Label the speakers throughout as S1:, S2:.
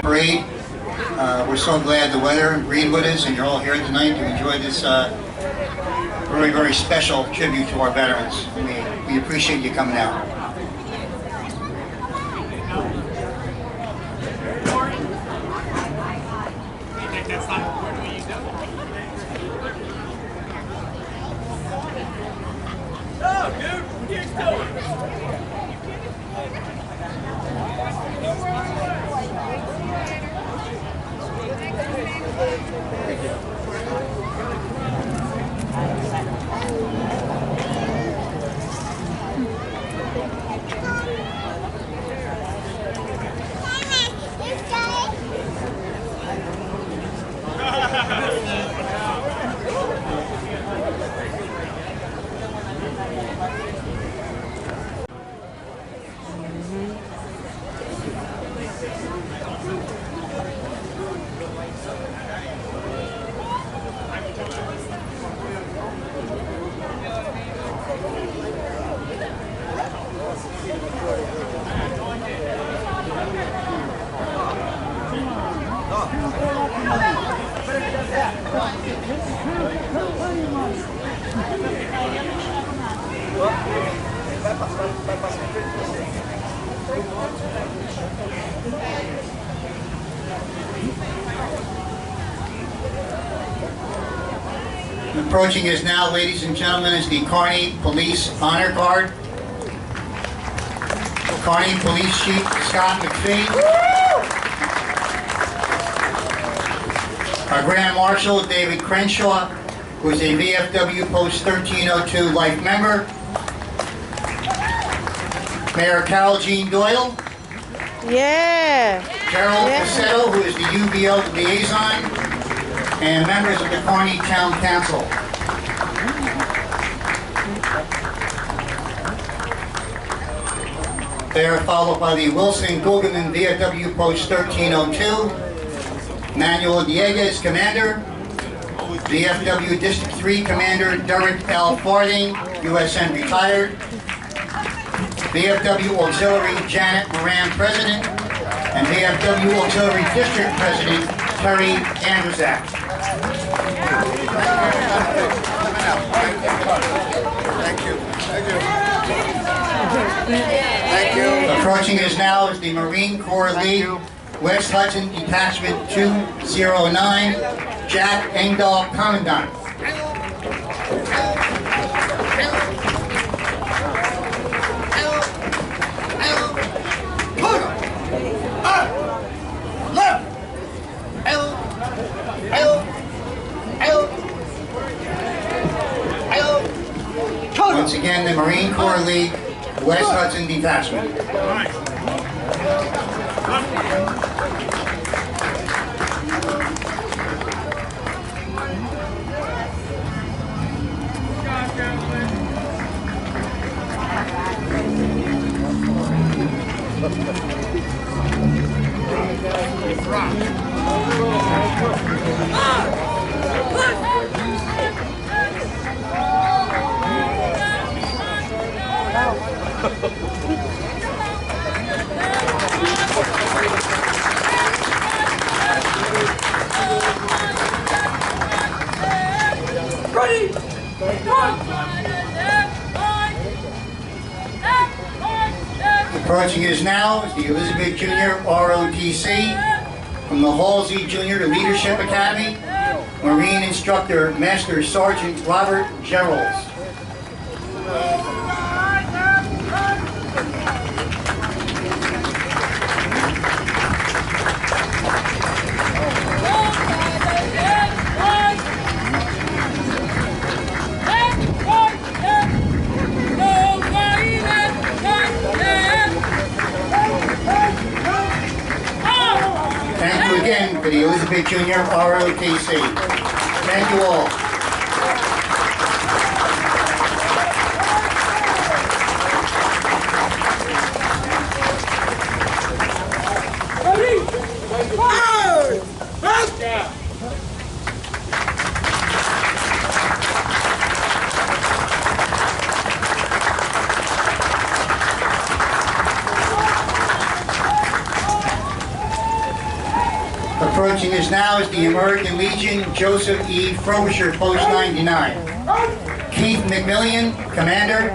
S1: Parade. We're so glad the weather agreed with us and you're all here tonight to enjoy this very, very special tribute to our veterans. We appreciate you coming out. Approaching us now, ladies and gentlemen, is the Kearny Police Honor Guard. Kearny Police Chief Scott McPhee. Our Grand Marshal David Crenshaw, who is a VFW Post 1302 life member. Mayor Carol Jean Doyle.
S2: Yeah.
S1: Gerald Cassetto, who is the UBO liaison. And members of the Kearny Town Council. They are followed by the Wilson Guggenman VFW Post 1302, Manuel Dieguez, Commander, VFW District 3 Commander Derek L. Farding, USN retired, VFW Auxiliary Janet Moran, President, and VFW Auxiliary District President Terry Andrzak.
S3: Thank you.
S1: Approaching us now is the Marine Corps League, West Hudson Detachment 209, Jack Engdahl, Commandant. Once again, the Marine Corps League, West Hudson Detachment. Approaching us now is the Elizabeth Junior ROTC from the Halsey Junior Leadership Academy, Marine Instructor Master Sergeant Robert Gerolds. Thank you again for the Elizabeth Junior ROTC. Thank you all. Approaching us now is the American Legion, Joseph E. Frobisher, Post 99. Keith McMillian, Commander.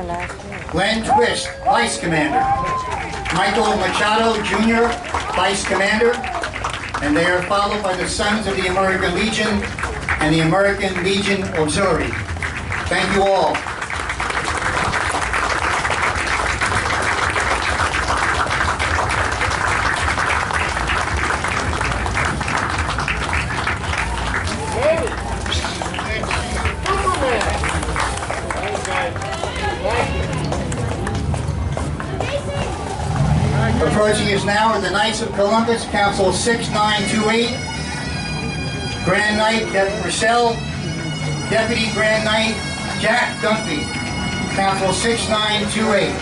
S1: Glenn Twist, Vice Commander. Michael Machado, Jr., Vice Commander. And they are followed by the Sons of the American Legion and the American Legion Auxiliary. Thank you all. Approaching us now are the Knights of Columbus, Council 6928. Grand Knight Deb Purcell, Deputy Grand Knight Jack Dunphy, Council 6928.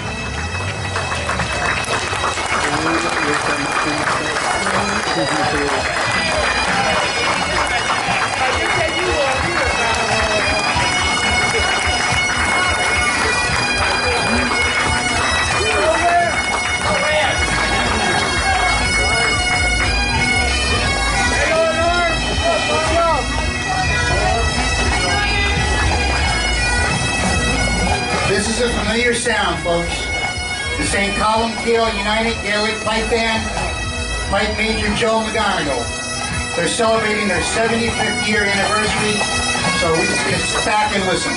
S1: This is a familiar sound, folks. The St. Columkille United Gaelic Pipe Band, Pipe Major Joe McGonigal. They're celebrating their 75th year anniversary, so we're just going to sit back and listen.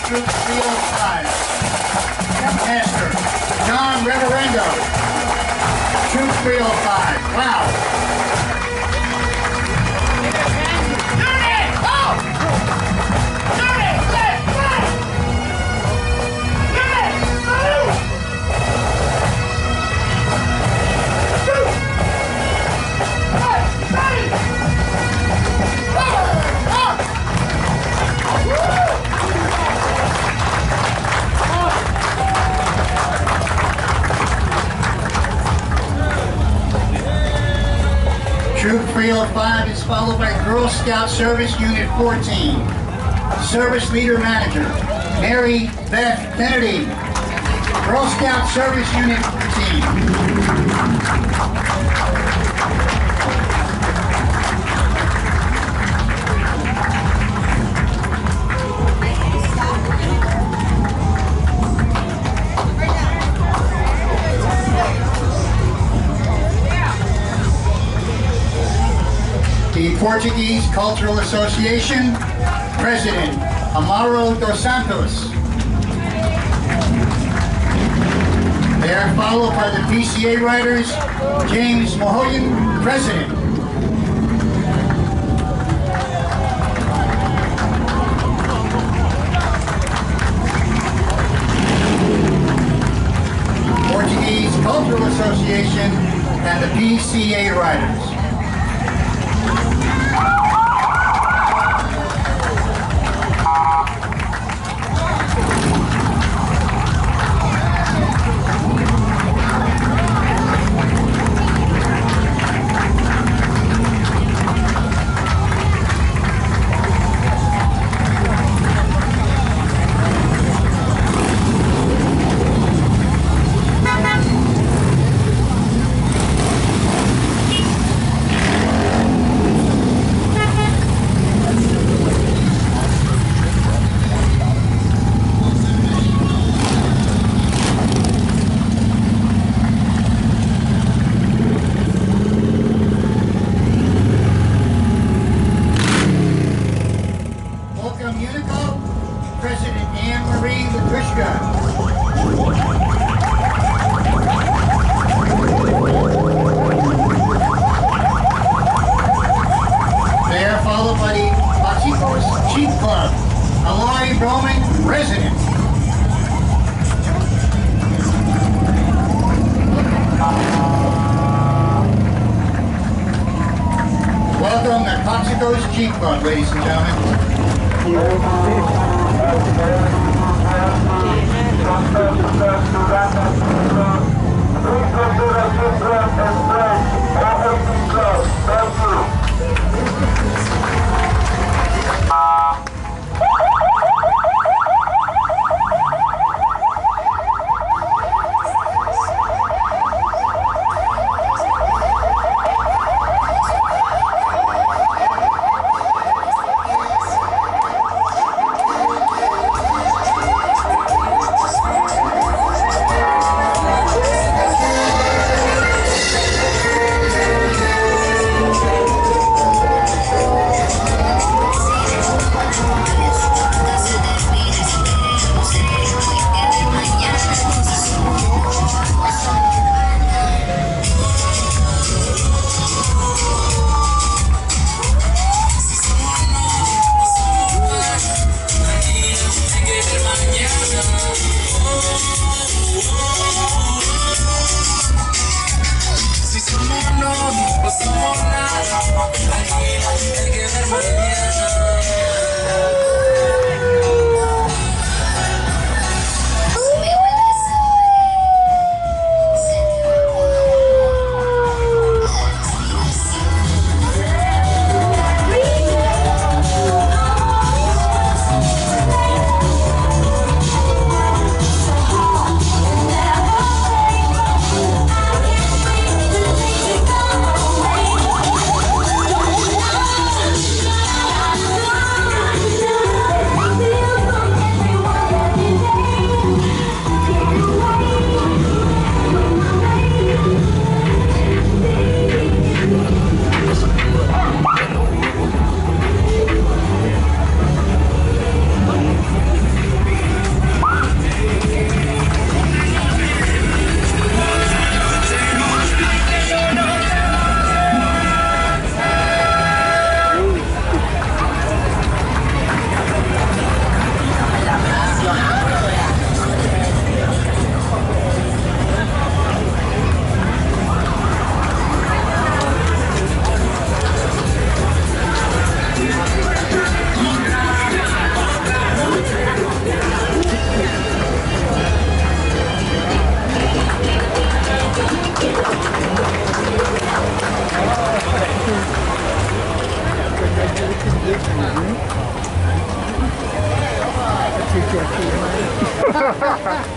S1: Troop 305. Master John Reverendo. Troop 305. Wow. Troop 305 is followed by Girl Scout Service Unit 14. Service Leader Manager, Mary Beth Kennedy. Girl Scout Service Unit 14. The Portuguese Cultural Association, President Amaro dos Santos. They are followed by the PCA Riders, James Mahoyan, President. Portuguese Cultural Association and the PCA Riders. shotgun. They are followed by the Pachico's Chief Club, a Lori Roman resident. Welcome to Coxico's Jeep Club, ladies and gentlemen.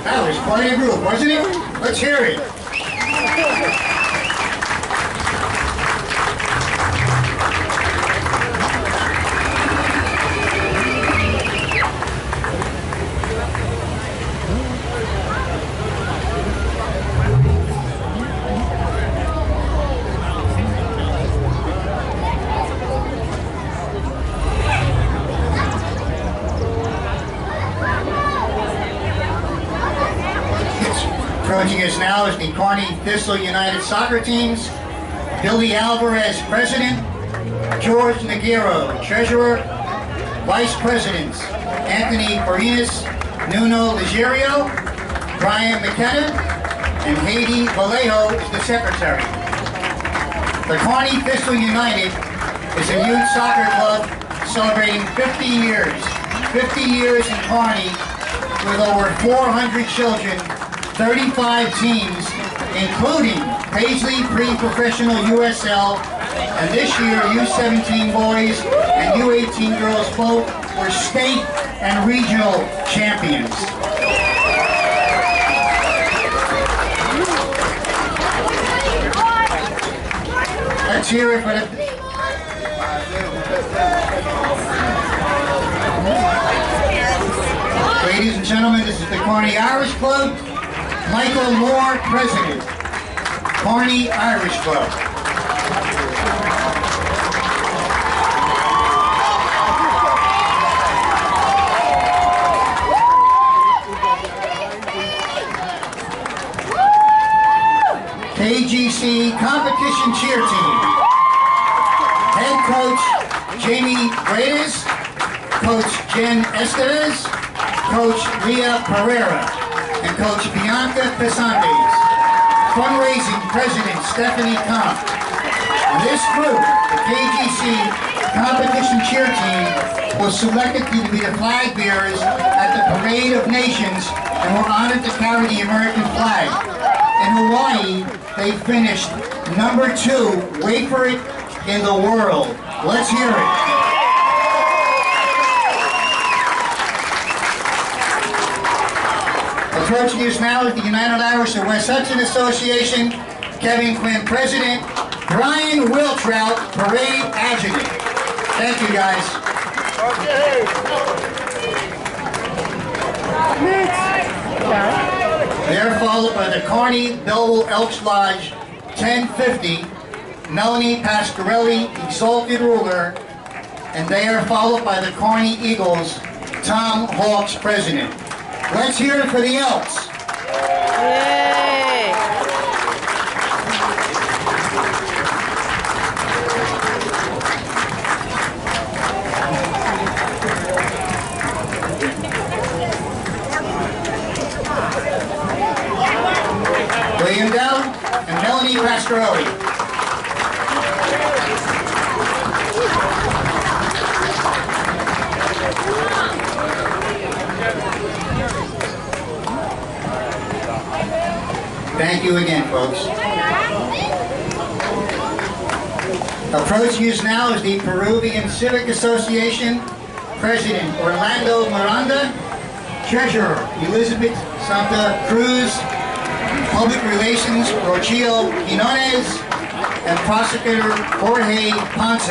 S1: That was quite a group, wasn't it? Let's hear it. Approaching us now is the Kearny Thistle United soccer teams. Billy Alvarez, president. George Nagiro, treasurer. Vice presidents, Anthony Farinas, Nuno Ligerio, Brian McKenna, and Haiti Vallejo is the secretary. The Kearny Thistle United is a youth soccer club celebrating 50 years. 50 years in Kearny with over 400 children, 35 teams, including Paisley Pre-Professional USL, and this year U17 boys and U18 girls both were state and regional champions. Let's hear it for the... Ladies and gentlemen, this is the Kearny Irish Club. Michael Moore, president. Kearny Irish Club. KGC competition cheer team. Head coach Jamie Bredes, Coach Jen Estevez, Coach Leah Pereira, and Coach Bianca Pesantes. Fundraising President Stephanie Comp. This group, the KGC competition cheer team, was selected to be the flag bearers at the Parade of Nations and were honored to carry the American flag. In Hawaii, they finished number 2, wait for it, in the world. Let's hear it. Approaching us now is the United Irish and West Hudson Association, Kevin Quinn President, Brian Wiltrout, Parade Adjutant. Thank you, guys. They're followed by the Kearny Belleville Elks Lodge 1050, Melanie Pasquarelli, Exalted Ruler, and they are followed by the Kearny Eagles, Tom Hawks, President. Let's hear it for the Elks.
S2: Yay!
S1: William Dowd and Melanie Pasquarelli. Thank you again, folks. Approaching us now is the Peruvian Civic Association, President Orlando Miranda, Treasurer Elizabeth Santa Cruz, Public Relations Rocio Quinones, and Prosecutor Jorge Ponce.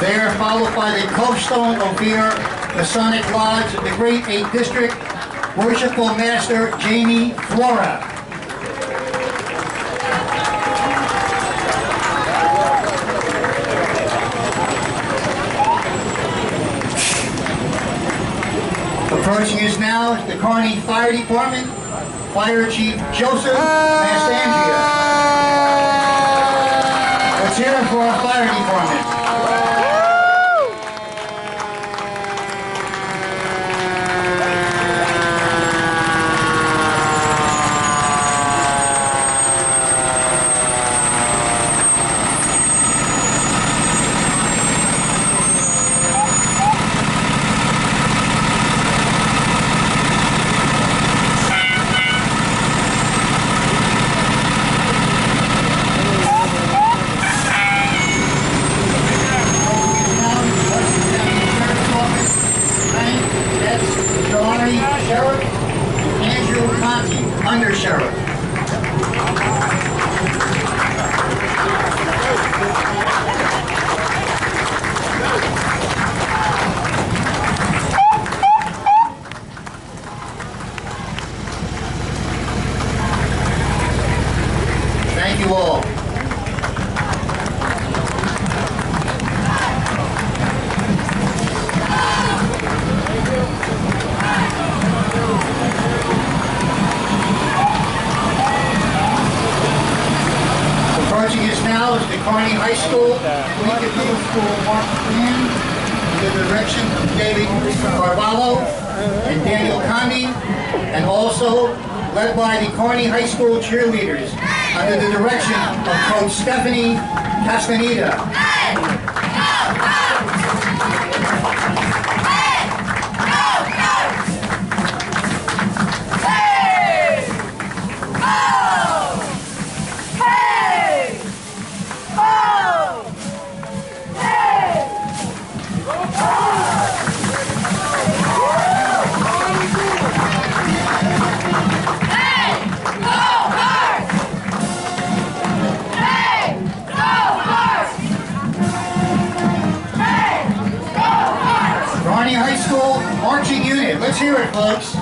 S1: They are followed by the Copestone Ophir Masonic Lodge of the Great 8th District, Worshipful Master Jamie Flora. Approaching us now is the Kearny Fire Department, Fire Chief Joseph Mastandria. Let's hear it for our fire department. Sheriff, Andrew Conti, Under Sheriff. Thank you all. Approaching us now is the Kearny High School and Lincoln Middle School march band under the direction of David Carvalho and Daniel Condi, and also led by the Kearny High School cheerleaders under the direction of Coach Stephanie Castaneda. Kearny High School marching unit. Let's hear it, folks.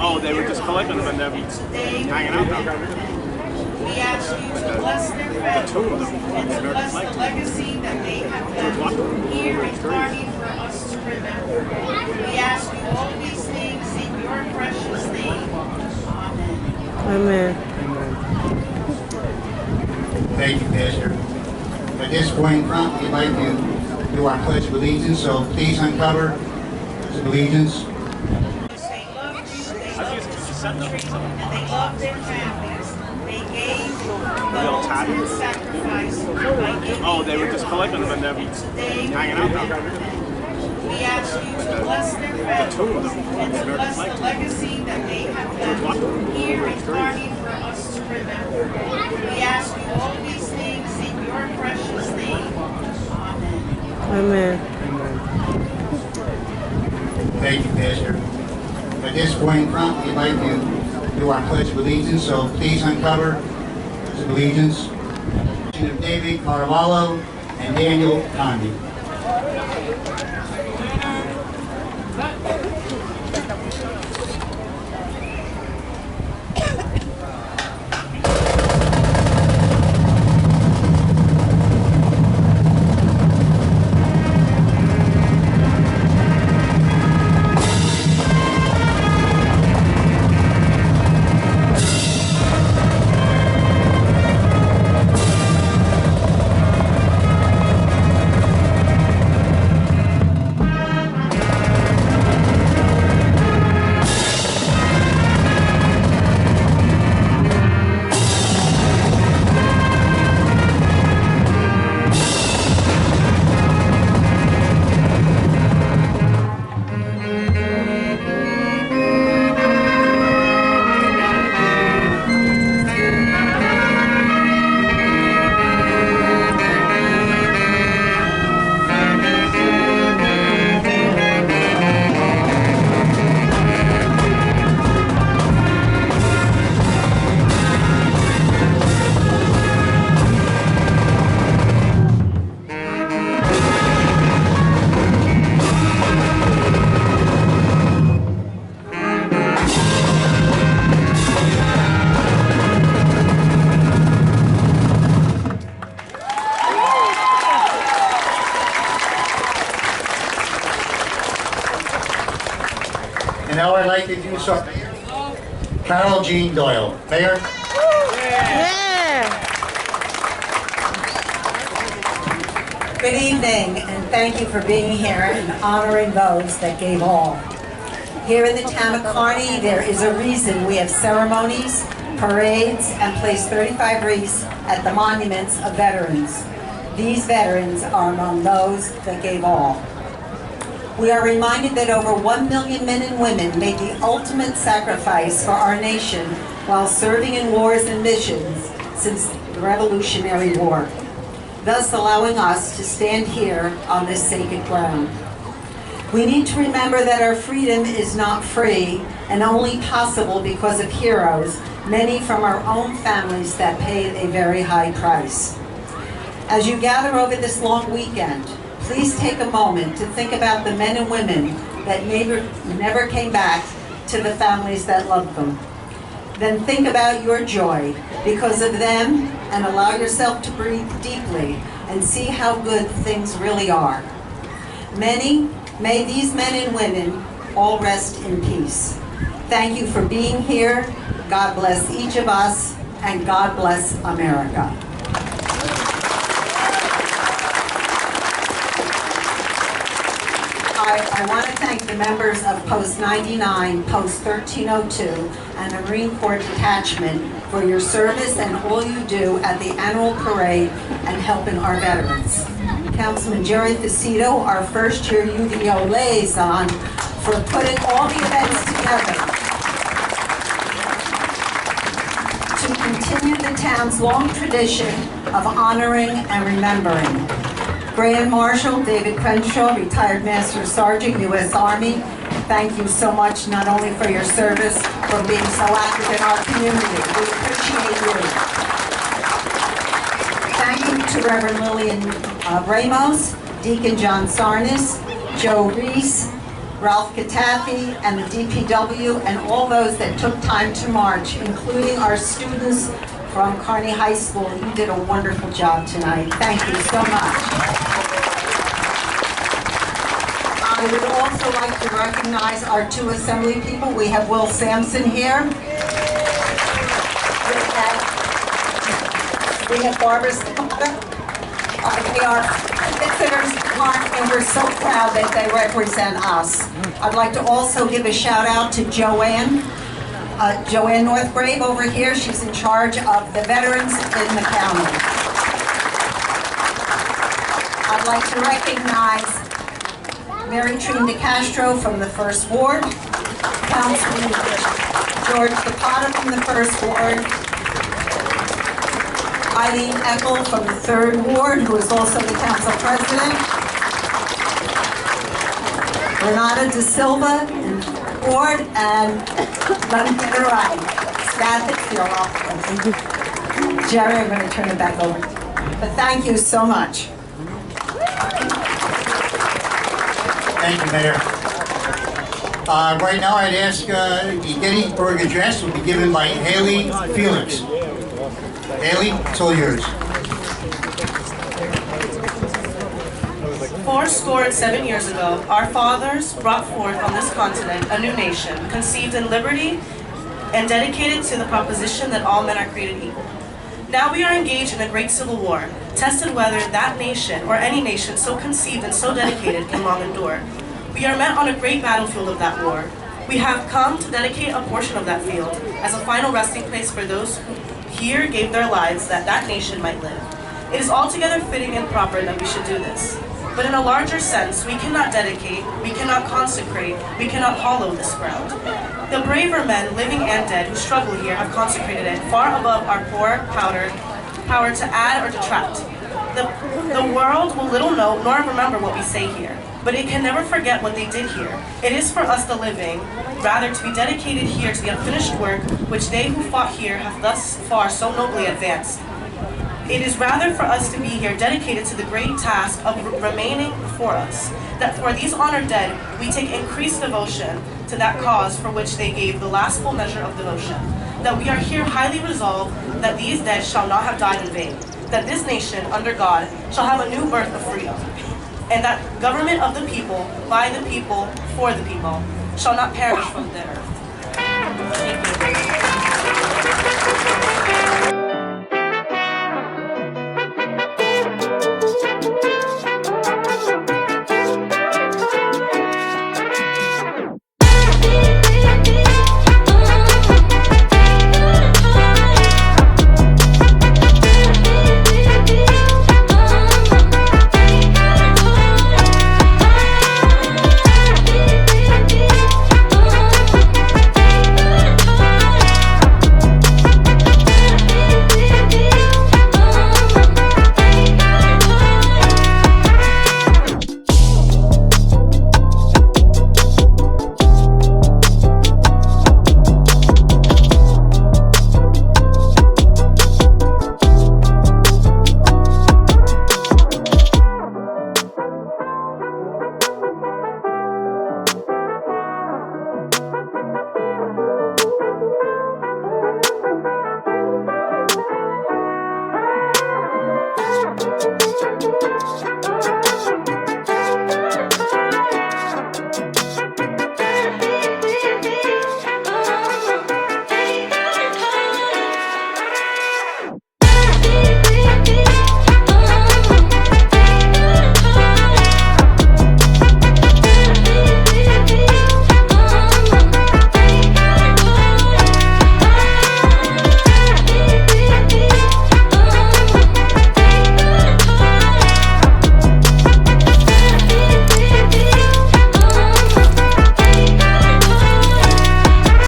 S3: Oh, they were just collecting them and they're hanging out there.
S4: We ask you to bless their families and to bless the legacy that they have left here in Kearny for us to remember. We ask you all these things in your precious name. Amen.
S2: Amen.
S1: Thank you, Pastor. At this point, prompt, we'd like to do our Pledge of Allegiance, so please uncover the allegiance.
S4: They love you, they love this country, and they love their families. They gave the ultimate sacrifice by giving
S3: Oh, they were just collecting them and they're hanging out there.
S4: We ask you to bless their families and to bless the legacy that they have left here in Kearny for us to remember. We ask you all these things in your precious name. Amen.
S2: Amen.
S1: Thank you, Pastor. At this point, prompt, we'd like to do our Pledge of Allegiance, so please uncover the allegiance of David Carvalho and Daniel Condi. And now I'd like to introduce our Mayor, Carol Jean Doyle. Mayor?
S2: Yeah.
S5: Good evening, and thank you for being here and honoring those that gave all. Here in the town of Kearny, there is a reason we have ceremonies, parades, and place 35 wreaths at the monuments of veterans. These veterans are among those that gave all. We are reminded that over 1 million men and women made the ultimate sacrifice for our nation while serving in wars and missions since the Revolutionary War, thus allowing us to stand here on this sacred ground. We need to remember that our freedom is not free and only possible because of heroes, many from our own families that paid a very high price. As you gather over this long weekend, please take a moment to think about the men and women that never came back to the families that loved them. Then think about your joy because of them and allow yourself to breathe deeply and see how good things really are. May these men and women all rest in peace. Thank you for being here. God bless each of us, and God bless America. I want to thank the members of Post 99, Post 1302, and the Marine Corps Detachment for your service and all you do at the annual parade and helping our veterans. Councilman Jerry Facito, our first-year UDO liaison, for putting all the events together to continue the town's long tradition of honoring and remembering. Grand Marshal David Crenshaw, retired Master Sergeant, U.S. Army, thank you so much not only for your service, for being so active in our community. We appreciate you. Thank you to Reverend Lillian Ramos, Deacon John Sarnes, Joe Reese, Ralph Katafi, and the DPW, and all those that took time to march, including our students from Kearny High School. You did a wonderful job tonight. Thank you so much. I would also like to recognize our two assembly people. We have Will Sampson here. We have Barbara Zapata. They are visitors to Kearny, and we're so proud that they represent us. I'd like to also give a shout out to Joanne Northgrave over here. She's in charge of the veterans in the county. I'd like to recognize Mary Trine DeCastro from the 1st Ward, Councilman George Zapata from the 1st Ward, Eileen Eckel from the 3rd Ward, who is also the council president, Renata De Silva in Ward, and let me get it right, Jerry, I'm going to turn it back over. But thank you so much.
S1: Thank you, Mayor. Right now, I'd ask the Gettysburg Address will be given by Haley Felix. Haley, it's all yours.
S6: 7 years ago, our fathers brought forth on this continent a new nation, conceived in liberty and dedicated to the proposition that all men are created equal. Now we are engaged in a great civil war, tested whether that nation, or any nation so conceived and so dedicated, can long endure. We are met on a great battlefield of that war. We have come to dedicate a portion of that field as a final resting place for those who here gave their lives that that nation might live. It is altogether fitting and proper that we should do this. But in a larger sense, we cannot dedicate, we cannot consecrate, we cannot hollow this ground. The braver men, living and dead, who struggle here have consecrated it far above our poor power to add or detract. The world will little know nor remember what we say here, but it can never forget what they did here. It is for us, the living, rather to be dedicated here to the unfinished work which they who fought here have thus far so nobly advanced. It is rather for us to be here dedicated to the great task of remaining before us, that for these honored dead we take increased devotion to that cause for which they gave the last full measure of devotion, that we are here highly resolved that these dead shall not have died in vain, that this nation, under God, shall have a new birth of freedom, and that government of the people, by the people, for the people, shall not perish from the earth.